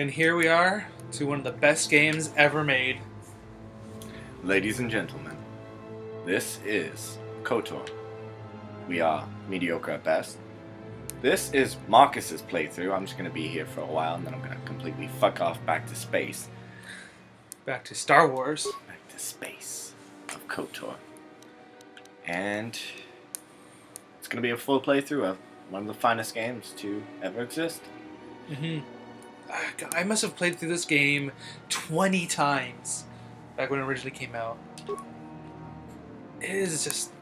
And here we are to one of the best games ever made. Ladies and gentlemen, this is KOTOR. We are mediocre at best. This is Marcus's playthrough. I'm just going to be here for a while and then I'm going to completely fuck off back to space. Back to Star Wars. Back to space of KOTOR. And it's going to be a full playthrough of one of the finest games to ever exist. I must have played through this game 20 times back when it originally came out. It is just...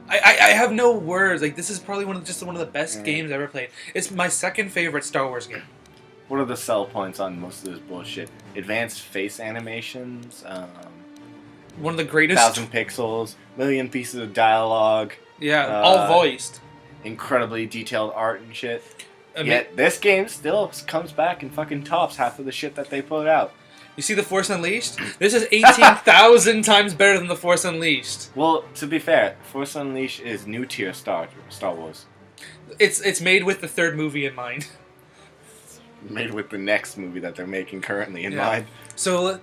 I have no words. Like, this is probably one of the best games I've ever played. It's my second favorite Star Wars game. What are the sell points on most of this bullshit? Advanced face animations, one of the greatest... 1,000 pixels, million pieces of dialogue. Yeah, all voiced. Incredibly detailed art and shit. Yet this game still comes back and fucking tops half of the shit that they put out. You see The Force Unleashed? This is 18,000 times better than The Force Unleashed. Well, to be fair, Force Unleashed is new tier Star Wars. It's made with the third movie in mind. Made with the next movie that they're making currently in mind. So,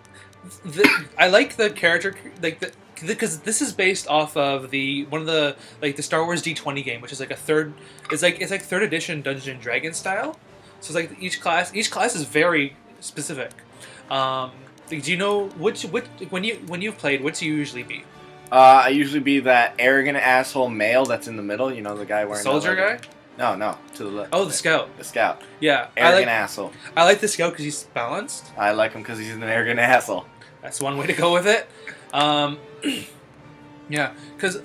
I like the character, because this is based off of the Star Wars D20 game, which is like a third. It's like third edition Dungeons and Dragons style. So it's like each class is very specific. Do you know when you've played, what do you usually be? I usually be that arrogant asshole male that's in the middle. You know, the guy wearing soldier guy. No, to the left. Oh, the scout. The scout. Yeah, arrogant asshole. I like the scout because he's balanced. I like him because he's an arrogant asshole. That's one way to go with it. Yeah, because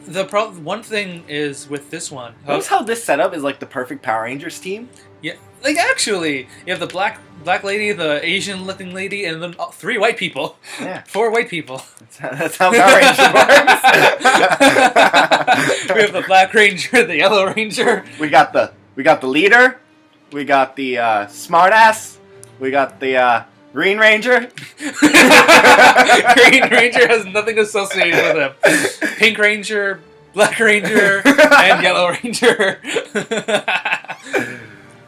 one thing is with this one. Notice how this setup is like the perfect Power Rangers team? Yeah, like actually, you have the black lady, the Asian-looking lady, and then 3 white people. Yeah. 4 white people. That's how Power Rangers works. We have the Black Ranger, the Yellow Ranger. We got the leader. We got the smartass. We got the Green Ranger. Green Ranger has nothing associated with him. Pink Ranger, Black Ranger, and Yellow Ranger.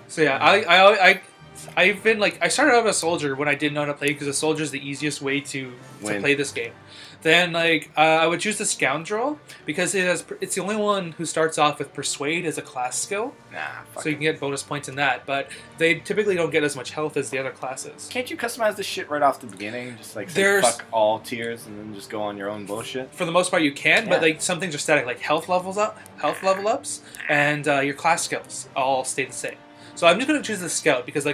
So yeah, I've been like, I started out as a soldier when I didn't know how to play because a soldier is the easiest way to play this game. Then I would choose the scoundrel because it's the only one who starts off with persuade as a class skill. So you can get bonus points in that, but they typically don't get as much health as the other classes. Can't you customize this shit right off the beginning? Just like say fuck all tiers and then just go on your own bullshit? For the most part you can, but like some things are static, like health level ups, and your class skills all stay the same. So I'm just gonna choose the scout because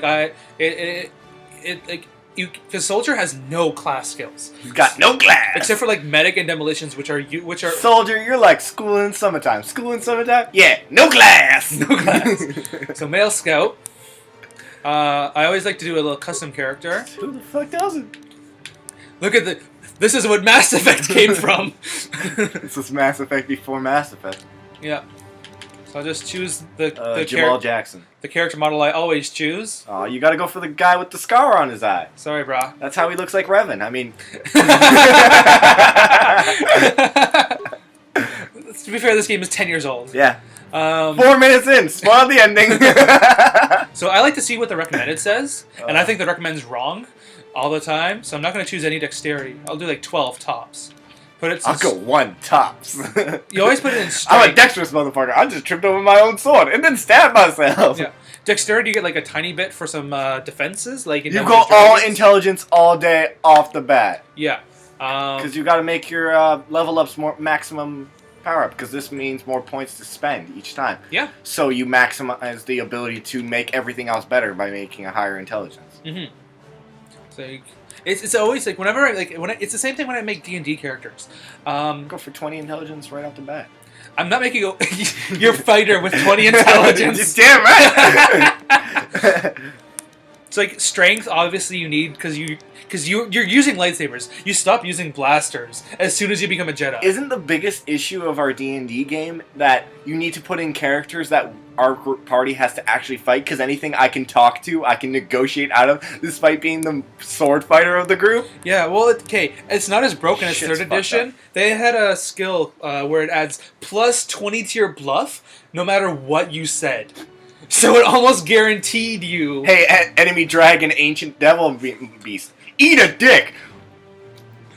because soldier has no class skills. He's got no class except for like medic and demolitions, which are soldier. You're like school in summertime. School in summertime. Yeah, no class. No class. So male scout. I always like to do a little custom character. Who the fuck doesn't? Look at this is what Mass Effect came from. This is Mass Effect before Mass Effect. Yeah. So I'll just choose the Jamal Jackson. The character model I always choose. Oh, you gotta go for the guy with the scar on his eye. Sorry, brah. That's how he looks like Revan. I mean... To be fair, this game is 10 years old. Yeah. 4 minutes in, spoiled the ending. So I like to see what the recommended says, and I think the recommended's wrong all the time, so I'm not going to choose any dexterity. I'll do like 12 tops. I'll go 1 tops. You always put it in strength. I'm a dexterous motherfucker. I just tripped over my own sword and then stabbed myself. Yeah. Dexterity, you get like a tiny bit for some defenses. Like you go all intelligence all day off the bat. Yeah. Because you got to make your level ups more maximum power up. Because this means more points to spend each time. Yeah. So you maximize the ability to make everything else better by making a higher intelligence. Mm-hmm. So it's always like whenever it's the same thing when I make D&D characters. Go for 20 intelligence right off the bat. I'm not making your fighter with 20 intelligence. Damn right. It's like strength. Obviously, you need because you're using lightsabers. You stop using blasters as soon as you become a Jedi. Isn't the biggest issue of our D&D game that you need to put in characters that our party has to actually fight? Because anything I can talk to, I can negotiate out of, despite being the sword fighter of the group. Yeah, well, it's not as broken as 3rd edition. They had a skill where it adds plus 20 to your bluff, no matter what you said. So it almost guaranteed you. Hey, enemy dragon, ancient devil beast, eat a dick.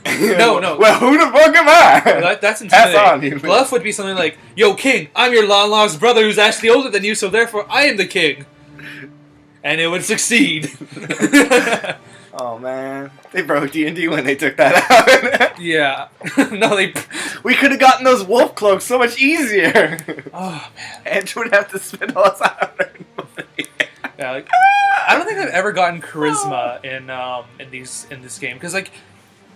No. Well, who the fuck am I? That's intimidating. Pass on, you. Bluff would be something like, "Yo, king, I'm your long-lost brother who's actually older than you, so therefore I am the king." And it would succeed. Oh man, they broke D&D when they took that out. Yeah. No, they. We could have gotten those wolf cloaks so much easier. Oh man. Andrew would have to spend all his hours. Yeah, like, I don't think I've ever gotten charisma in this game because like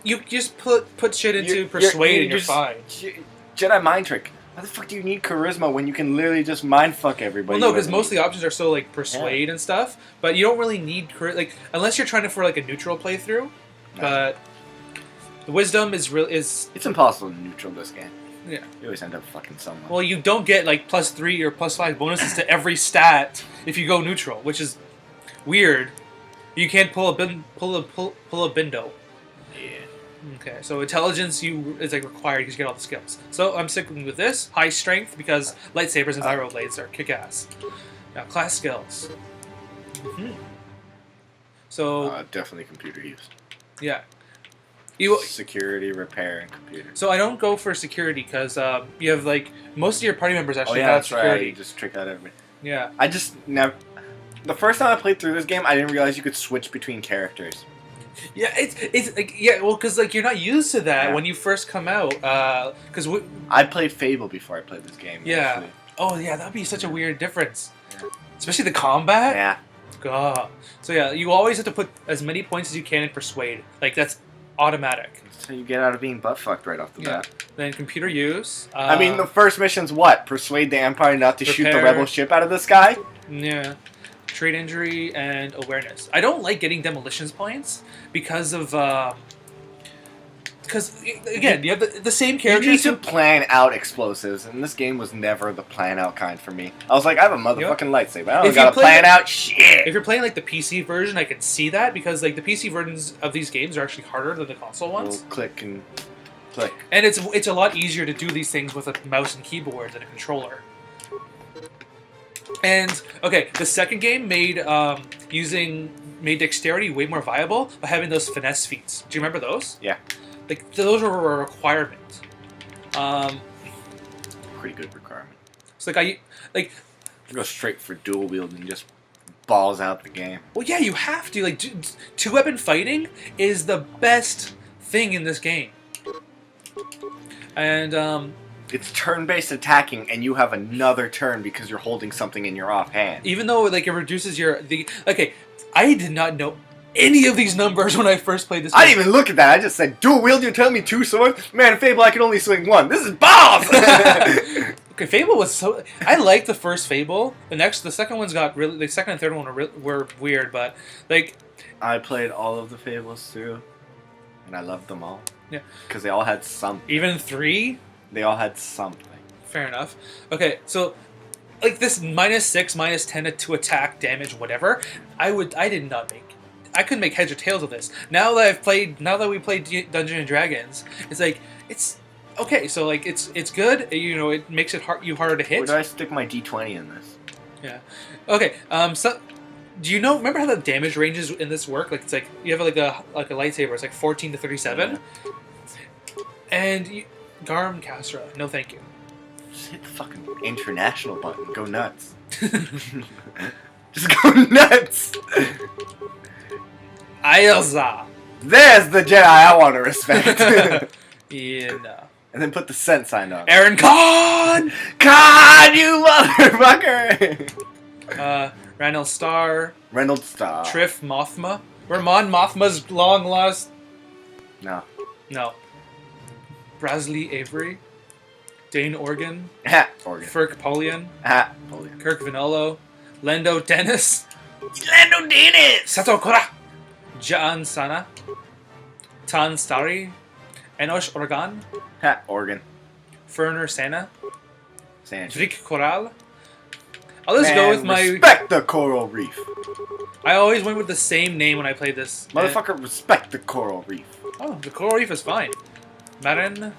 you just put shit into persuade and you're fine. Jedi mind trick. Why the fuck do you need charisma when you can literally just mind fuck everybody? Well, no, because most of the options are so like persuade and stuff, but you don't really need like unless you're trying for like a neutral playthrough. No. But the wisdom is it's impossible to neutral this game. Yeah, you always end up fucking someone. Well, you don't get like +3 or +5 bonuses to every stat if you go neutral, which is weird. You can't pull a bindo. Yeah. Okay, so intelligence is like required because you get all the skills. So I'm sticking with this high strength because lightsabers and gyro blades are kick-ass. Now class skills. So definitely computer use. Yeah. Security, repair, and computer. So I don't go for security because you have like most of your party members actually have that's security. Right. You just trick out everybody. Yeah. I just never. The first time I played through this game, I didn't realize you could switch between characters. Yeah, it's like well, because like you're not used to that when you first come out. Because I played Fable before I played this game. Yeah. Actually. Oh yeah, that'd be such a weird difference. Yeah. Especially the combat. Yeah. God. So yeah, you always have to put as many points as you can in persuade. Like that's automatic. So you get out of being butt fucked right off the bat. Then computer use. I mean, the first mission's what? Persuade the Empire not to shoot the rebel ship out of the sky? Yeah. Trade injury and awareness. I don't like getting demolitions points because of because again you have the same characters. You need to plan out explosives, and this game was never the plan out kind for me. I was like, I have a motherfucking lightsaber. I don't gotta plan out shit. If you're playing like the PC version, I can see that because like the PC versions of these games are actually harder than the console ones. Click and click. And it's a lot easier to do these things with a mouse and keyboard than a controller. And okay, the second game made dexterity way more viable by having those finesse feats. Do you remember those? Yeah. Like those were a requirement. Pretty good requirement. So like you go straight for dual wield and just balls out the game. Well, yeah, you have to. Like two-weapon fighting is the best thing in this game. And it's turn-based attacking, and you have another turn because you're holding something in your offhand. Even though like it reduces okay, I did not know any of these numbers when I first played this game. I didn't even look at that. I just said dual wield. You're telling me 2 swords? Man, Fable, I can only swing 1. This is balls. Okay, Fable was so. I liked the first Fable. The second one's got really. The second and third one were weird, but like. I played all of the Fables through, and I loved them all. Yeah. Because they all had something. Even 3. They all had something. Fair enough. Okay, so like this -6, -10 to attack, damage, whatever. I couldn't make heads or tails of this. Now that we played Dungeons and Dragons, it's like it's okay. So like it's good. You know, it makes it harder to hit. Where do I stick my D20 in this? Yeah. Okay. So. Do you remember how the damage ranges in this work? Like it's like you have like a lightsaber. It's like 14 to 37. Yeah. And Garam Kasra, no thank you. Just hit the fucking international button. Go nuts. Just go nuts. Ayelza. There's the Jedi I want to respect. Yeah, no. And then put the cent sign on. Aaron Khan! Khan, you motherfucker! Randall Starr. Triff Mothma. Ramon Mothma's long lost. No. Brasley Avery. Dane Organ. Organ. Ferk Polian. Polian. Kirk Vinolo. Lando Dennis. Sato Kora. Jaan Sana. Tan Stari. Enosh Organ. Organ. Ferner Sana. Sanchez. Vrik Koral. I'll just go with my... Respect the coral reef. I always went with the same name when I played this. Motherfucker, respect the coral reef. Oh, the coral reef is fine. Marin?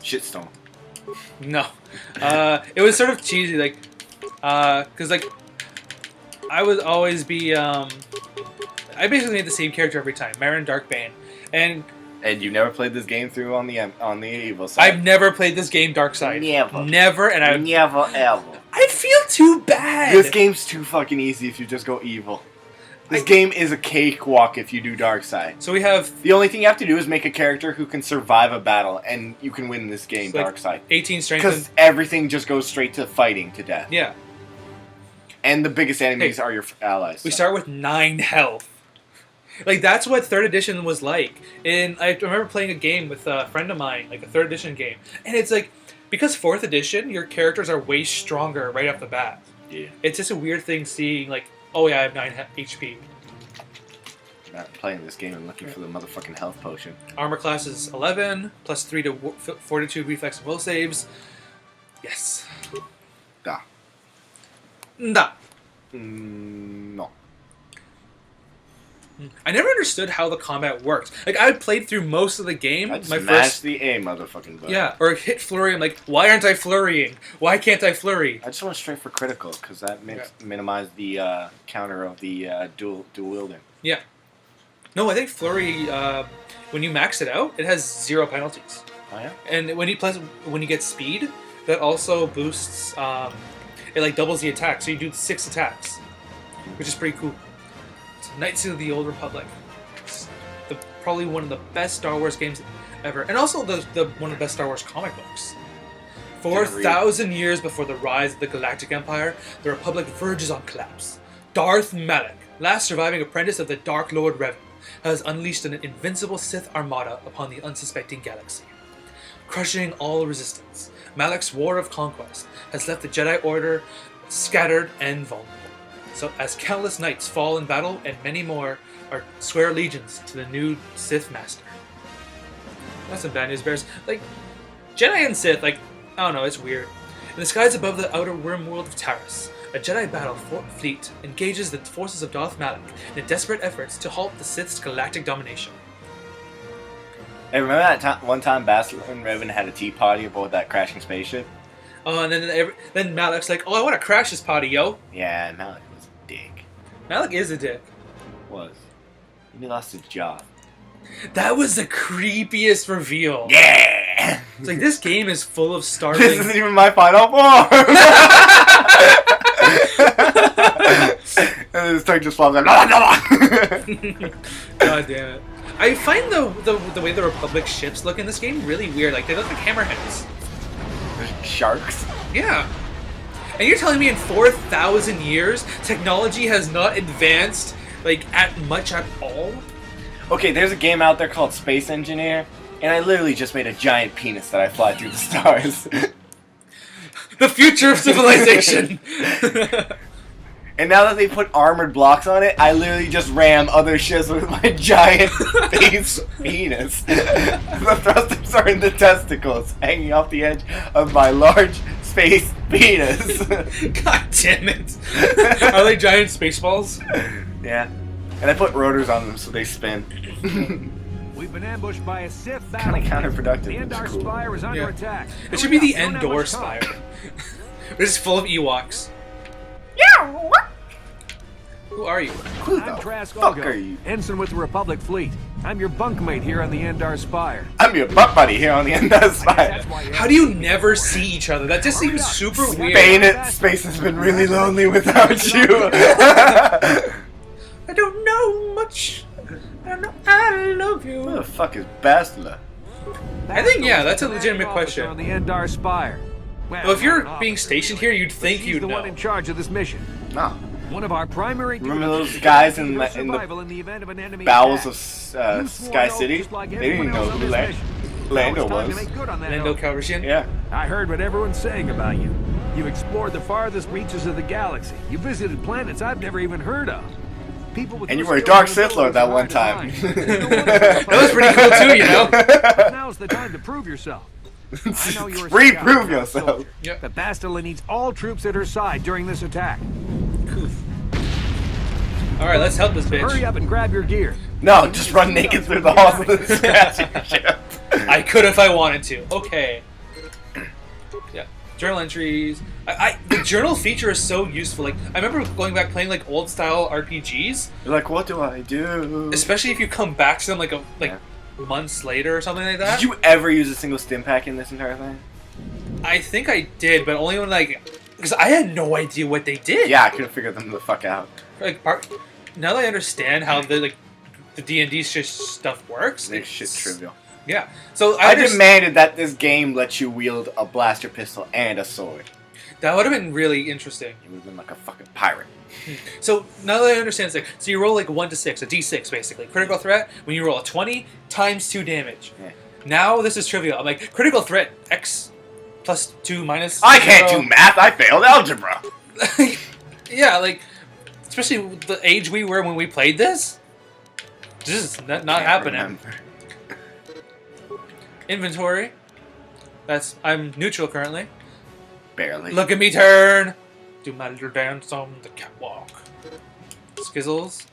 Shitstone. No. It was sort of cheesy, like... Because like I would always be I basically made the same character every time, Marin Darkbane, and you never played this game through on the evil side. I've never played this game dark side. Never, and I never ever. I feel too bad. This game's too fucking easy if you just go evil. This game is a cakewalk if you do dark side. So we have the only thing you have to do is make a character who can survive a battle, and you can win this game dark side. 18 strength. Because everything just goes straight to fighting to death. Yeah. And the biggest enemies are your allies. We start with 9 health. Like, that's what 3rd edition was like. And I remember playing a game with a friend of mine, like a 3rd edition game. And it's like, because 4th edition, your characters are way stronger right off the bat. Yeah. It's just a weird thing seeing, like, oh yeah, I have 9 HP. I'm not playing this game, I'm looking for the motherfucking health potion. Armor class is 11, plus 3 to fortitude, reflex, and will saves. Yes. Da. Da. No. I never understood how the combat works. Like, I played through most of the game. I just smashed the A, motherfucking button. Yeah, or hit flurry. I'm like, why aren't I flurrying? Why can't I flurry? I just went straight for critical because that minimized the counter of the dual wielding. Yeah. No, I think flurry. When you max it out, it has 0 penalties. Oh yeah. And when you get speed, that also boosts. It like doubles the attack, so you do 6 attacks, which is pretty cool. Knights of the Old Republic. It's probably one of the best Star Wars games ever. And also the one of the best Star Wars comic books. 4,000 years before the rise of the Galactic Empire, the Republic verges on collapse. Darth Malak, last surviving apprentice of the Dark Lord Revan, has unleashed an invincible Sith armada upon the unsuspecting galaxy. Crushing all resistance, Malak's war of conquest has left the Jedi Order scattered and vulnerable. So, as countless knights fall in battle, and many more are swear allegiance to the new Sith Master. That's some bad news bears. Like, Jedi and Sith, like, I don't know, it's weird. In the skies above the outer worm world of Taris, a Jedi battle fleet engages the forces of Darth Malak in desperate efforts to halt the Sith's galactic domination. Hey, remember that one time Bastila and Revan had a tea party aboard that crashing spaceship? Oh, and then Malak's like, oh, I want to crash this party, yo. Yeah, Malak was a dick. Malak is a dick. Was. He lost his job. That was the creepiest reveal. Yeah! It's like, this game is full of startling... This isn't even my final form! And then his tongue just falls out. God damn it. I find the way the Republic ships look in this game really weird. Like, they look like hammerheads. There's sharks. Yeah. And you're telling me in 4,000 years, technology has not advanced, like, much at all? Okay, there's a game out there called Space Engineer, and I literally just made a giant penis that I fly through the stars. The future of civilization! And now that they put armored blocks on it, I literally just ram other ships with my giant space penis. The thrusters are in the testicles, hanging off the edge of my large space penis. God damn it. Are they giant space balls? Yeah. And I put rotors on them so they spin. We've been ambushed by a Sith Kind of counterproductive. The Endar cool. Spire is under attack. It should be the Endor Spire. It's full of Ewoks. Yeah. Who are you? Who the Trask fuck Olgo, are you? Ensign with the Republic Fleet. I'm your bunkmate here on the Endar Spire. I'm your butt buddy here on the Endar Spire. How do you never see each other? That just seems super weird. Space has been really lonely without you. I don't know much. I know I love you. Who the fuck is Bastila? I think, yeah, that's a legitimate question. On the Endar Spire. Well, if you're being stationed here, you'd think you'd the know. one in charge of this mission. No. One of our primary. Remember those guys in the event of an enemy bowels attack. of Sky City? They didn't know who Lando was. Lando Calrissian? Yeah. I heard what everyone's saying about you. You've explored the farthest reaches of the galaxy. You visited planets I've never even heard of. People with And you were a Dark Sith Lord that one time. That was pretty cool too, you know? Now's the time to prove yourself. I know you're a Reprove scout, yourself. Yep. But Bastila needs all troops at her side during this attack. Alright, let's help this bitch. Hurry up and grab your gear. No, just run naked through the halls of the scratching ship. I could if I wanted to. Okay. Yeah. Journal entries. The journal feature is so useful. Like I remember going back playing like old style RPGs. You're like, what do I do? Especially if you come back to them like months later or something like that. Did you ever use a single stim pack in this entire thing? I think I did, but only when because I had no idea what they did. Yeah, I couldn't figure them the fuck out. Like now that I understand how the D&D stuff works, Makes shit trivial. Yeah. So I demanded that this game lets you wield a blaster pistol and a sword. That would have been really interesting. You would have been like a fucking pirate. So now that I understand, it's like, so you roll like 1 to 6, a d6 basically. Critical threat, when you roll a 20, times 2 damage. Yeah. Now this is trivial. I'm like, critical threat, x plus 2 minus... I can't do math, I failed algebra. Yeah, like, especially the age we were when we played this. This is not happening. Remember. Inventory. I'm neutral currently. Barely. Look at me turn! Do my little dance on the catwalk. Skizzles.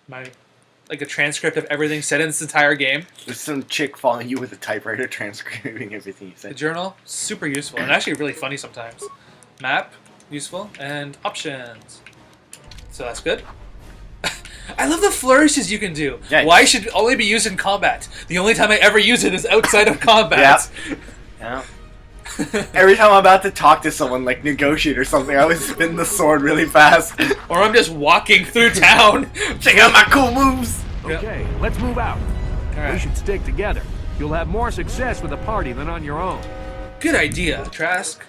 Like a transcript of everything said in this entire game. There's some chick following you with a typewriter transcribing everything you The said. journal, super useful and actually really funny sometimes. Map, useful, and options. So that's good. I love the flourishes you can do. Yeah. Why should it only be used in combat? The only time I ever use it is outside of combat. Yeah. Every time I'm about to talk to someone, like negotiate or something, I always spin the sword really fast. Or I'm just walking through town. Check out my cool moves! Okay, let's move out. We Alright. should stick together. You'll have more success with a party than on your own. Good idea, Trask.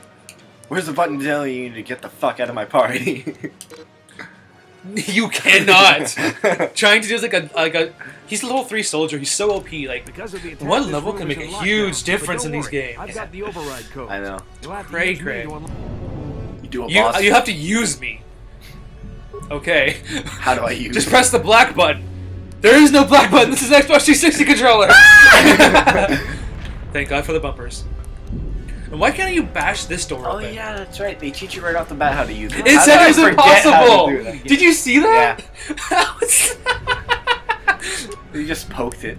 Where's the button telling you to get the fuck out of my party? You cannot. Trying to do like a he's a level 3 soldier. He's so OP. Like Because of the attack, one this level room can is make a in lockdown. huge But difference don't in these worry, games. I've got the override code. I know. You'll have to Cray, use me cray. to unlock- You do a boss. You have to use me. Okay. How do I use Just press the black button. There is no black button. This is an Xbox 360 controller. Thank God for the bumpers. And why can't you bash this door Oh open? yeah, that's right. They teach you right off the bat how to use it. It How said did it I was forget how to do impossible. that? Did you see that? You just poked it.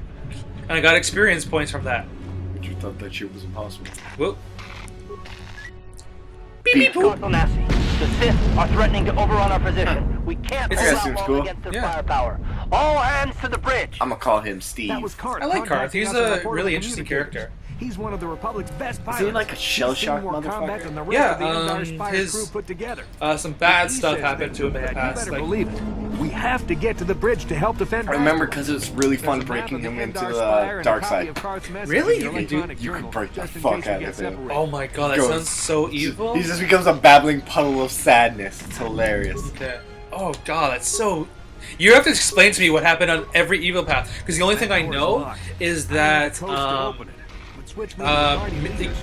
And I got experience points from that. But you thought that shit was impossible. Whoop. Beep. Corporal Nassy, the Sith are threatening to overrun our position. We can't It's hold just- out seems long cool. against their Yeah. firepower. All hands to the bridge. I'm gonna call him Steve. That was Karth. I like Karth. contacting He's us in a the portal really interesting communicators. character. He's one of the Republic's best pilots. Is he like a shell He's seen shock more combat motherfucker? than the rest Yeah, of the Empire Spire his- crew put together. Some bad If he stuff says happened things to him in are the bad, past. You better Like, believe it. We have to get to the bridge to help defend. I remember because it was really fun breaking him into the dark side. Really? You can break the fuck out of him. oh my god, that Goes- sounds so evil. He just becomes a babbling puddle of sadness. It's hilarious. Okay. Oh god, that's so. You have to explain to me what happened on every evil path, because the only thing I know is that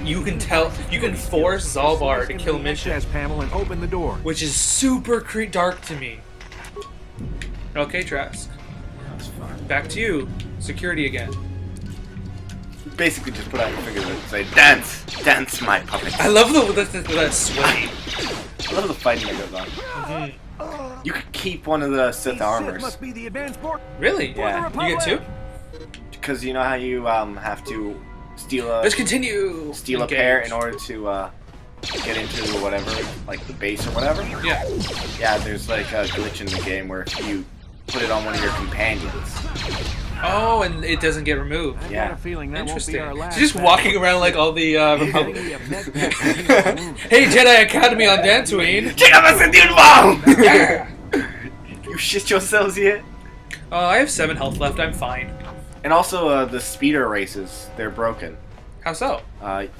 you can force Zalbar to kill Mission, panel and open the door. which is super dark to me. Okay, Trask. That's fun. Back to you. Security again. Basically, just put out your fingers and say, "Dance, dance, my puppet." I love the sway. I love the fighting that goes on. Mhm. You could keep one of the Sith armors Must be the advanced board. Really? Yeah. You get two? because you know how you have to steal a Let's continue. pair in order to get into whatever, like the base or whatever. Yeah. Yeah, there's like a glitch in the game where if you put it on one of your companions. Oh, and it doesn't get removed. I've Yeah. got a feeling that won't Interesting. be our last So just battle. walking around like all the Republic. Enemy of med packs and healing wounds. Hey, Jedi Academy on Dantooine. Check out my dude bomb! Yeah. You shit yourselves yet? I have 7 health left. I'm fine. And also the speeder races, they're broken. How so?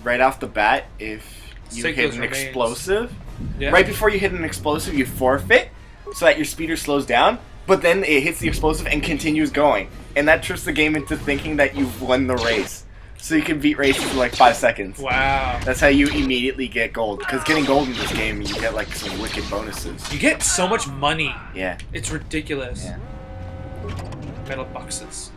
Right off the bat, if you Sink hit those an remains. explosive, Yeah. right before you hit an explosive, you forfeit, so that your speeder slows down, but then it hits the explosive and continues going. And that tricks the game into thinking that you've won the race. So you can beat races in like 5 seconds. Wow. That's how you immediately get gold. Because getting gold in this game, you get like some wicked bonuses. You get so much money. Yeah. It's ridiculous. Yeah. Metal boxes.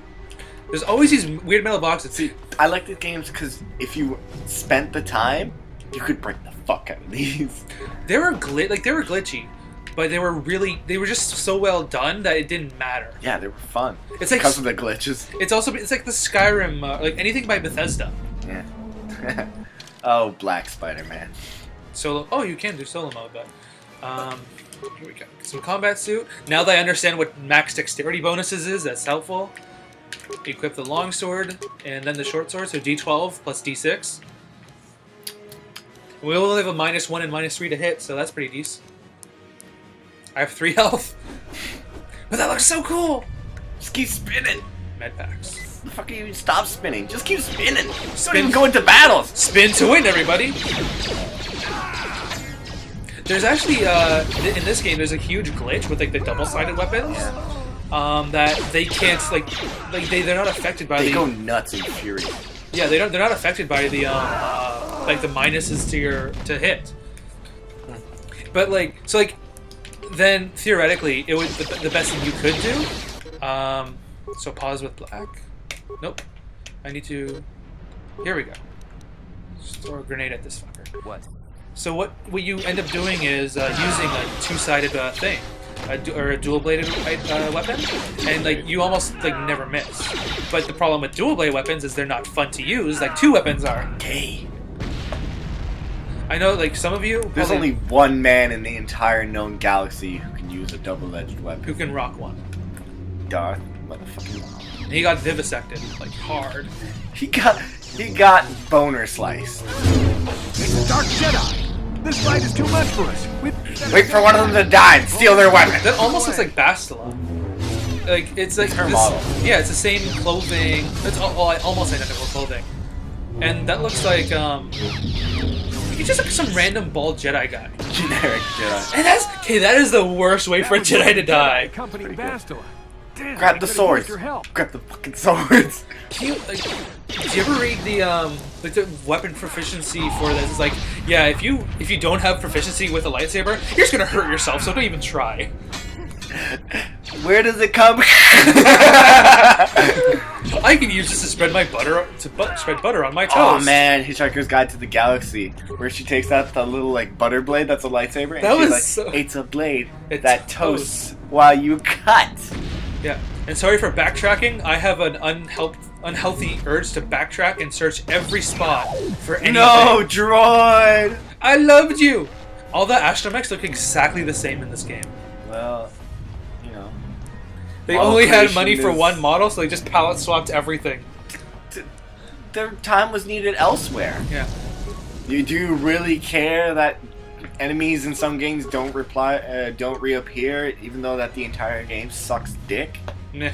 There's always these weird metal boxes. See, I like these games because if you spent the time, you could break the fuck out of these. They were glitchy, but they were just so well done that it didn't matter. Yeah, they were fun. It's like Because of the glitches. it's like the Skyrim, like anything by Bethesda. Yeah. Oh, Black Spider-Man. Solo. Oh, you can do solo mode, but here we go. Some combat suit. Now that I understand what max dexterity bonuses is, that's helpful. Equip the long sword and then the short sword, so D12 plus D6. We only have a -1 and -3 to hit, so that's pretty decent. I have 3 health, but that looks so cool. Just keep spinning. Med packs. The fuck are you? Stop spinning. Just keep spinning. Spin. Don't even go into battles. Spin to win, everybody. There's actually in this game there's a huge glitch with like the double-sided weapons. That they can't they're not affected by They go nuts and fury. Yeah, they're not affected by the like the minuses to hit. But then theoretically it would the best thing you could do. So pause with black. Nope. I need to. Here we go. Just throw a grenade at this fucker. What? So what you end up doing is using a two-sided thing. Or a dual-bladed weapon, and you almost never miss. But the problem with dual-blade weapons is they're not fun to use, like 2 weapons are. Gay. I know, some of you. There's only one man in the entire known galaxy who can use a double-edged weapon. Who can rock one. Darth motherfucking. And he got vivisected, hard. He got boner sliced. It's a dark Jedi. This fight is too much for us. Wait for one of them to die and steal their weapon. That almost looks like Bastila. It's like her model. Yeah, it's the same clothing. It's almost identical clothing, and that looks like he's just some random bald Jedi guy. Generic Jedi. And that is the worst way for a Jedi to die. Accompanying Bastila. Damn, Grab the swords. Grab the fucking swords. Do you ever read the weapon proficiency for this? It's yeah, if you don't have proficiency with a lightsaber, you're just gonna hurt yourself. So don't even try. Where does it come? I can use this to spread my butter spread butter on my toast. Oh man, Hitchhiker's Guide to the Galaxy, where she takes out the little butter blade that's a lightsaber, and That she's was so- it's a blade It that toasts while you cut. Yeah, and sorry for backtracking. I have an unhealthy urge to backtrack and search every spot for anything. No, droid! I loved you! All the astromechs look exactly the same in this game. Well, They all only had creation money for is- one model, so they just palette swapped everything. their time was needed elsewhere. Yeah. Do you really care that enemies in some games don't reappear, even though that the entire game sucks dick? Nah.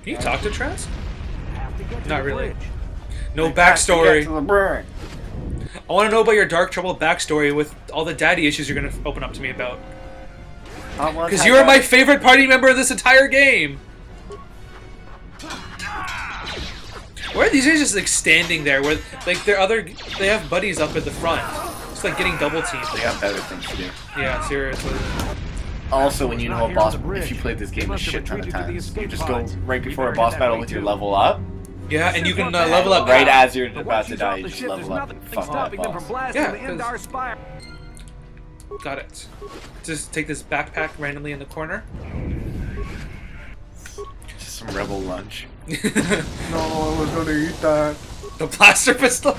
Can you talk to Trask? Not really. Bridge. No Like, have to get backstory. to the burn. I want to know about your dark trouble backstory with all the daddy issues you're going to open up to me about. Because you are my favorite party member of this entire game. Why are these guys just standing there with they have buddies up at the front, just getting double teamed. They got better things to do. Yeah, seriously. Also, when you know a boss, if you played this game a shit ton of times, you just go right before a boss battle with your level up. Yeah, and you can level up Right now. as you're about to die, you just level up and fuck that stopping them from boss. blasting Yeah, the Endar Spire. Got it. Just take this backpack randomly in the corner. Just some rebel lunch. No, I was gonna eat that. The blaster pistol.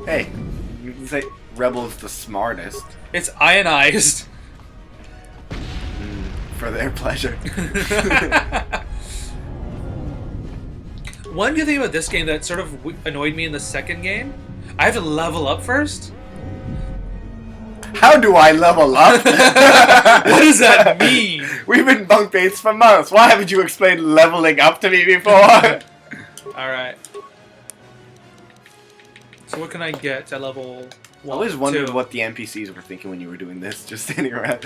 Hey, you can say rebel's the smartest. It's ionized. For their pleasure. One good thing about this game that sort of annoyed me in the second game, I have to level up first. How do I level up? What does that mean? We've been bunk mates for months. Why haven't you explained leveling up to me before? Alright. So what can I get at level 1? I always wondered 2? what the NPCs were thinking when you were doing this, just standing around.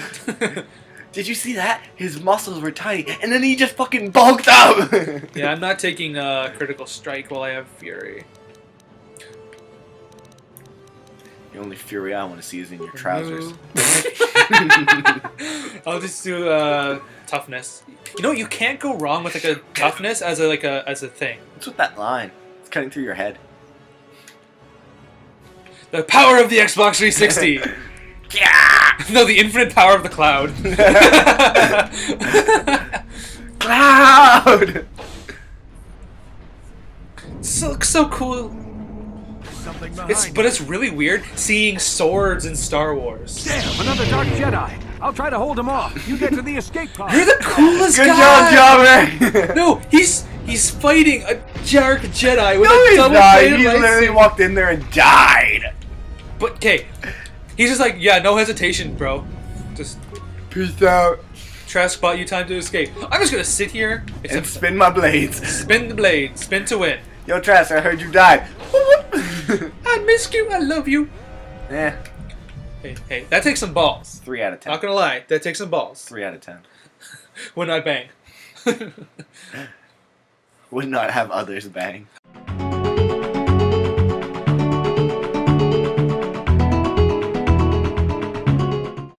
Did you see that? His muscles were tiny, and then he just fucking bulked up! Yeah, I'm not taking critical strike while I have fury. The only fury I want to see is in your trousers. I'll just do toughness. You know, you can't go wrong with a toughness as a thing. What's with that line? It's cutting through your head. The power of the Xbox 360. No, the infinite power of the cloud. Cloud! So cool. something behind But it's really weird seeing swords in Star Wars. Damn, another Dark Jedi. I'll try to hold him off. You get to the escape pod. You're the coolest Good guy. job, Jobber! No, he's fighting a Dark Jedi with No, a he's double not. bladed He literally lightsaber. walked in there and died. But okay, he's just like, yeah, no hesitation, bro. Just Peace out. Trask bought you time to escape. I'm just gonna sit here And except spin my blades. spin the blade, spin to win. Yo, Trask, I heard you died. I missed you. I love you. Eh, Hey, that takes some balls. 3 out of 10. Not gonna lie, that takes some balls 3 out of 10. when I bang. Would not have others bang.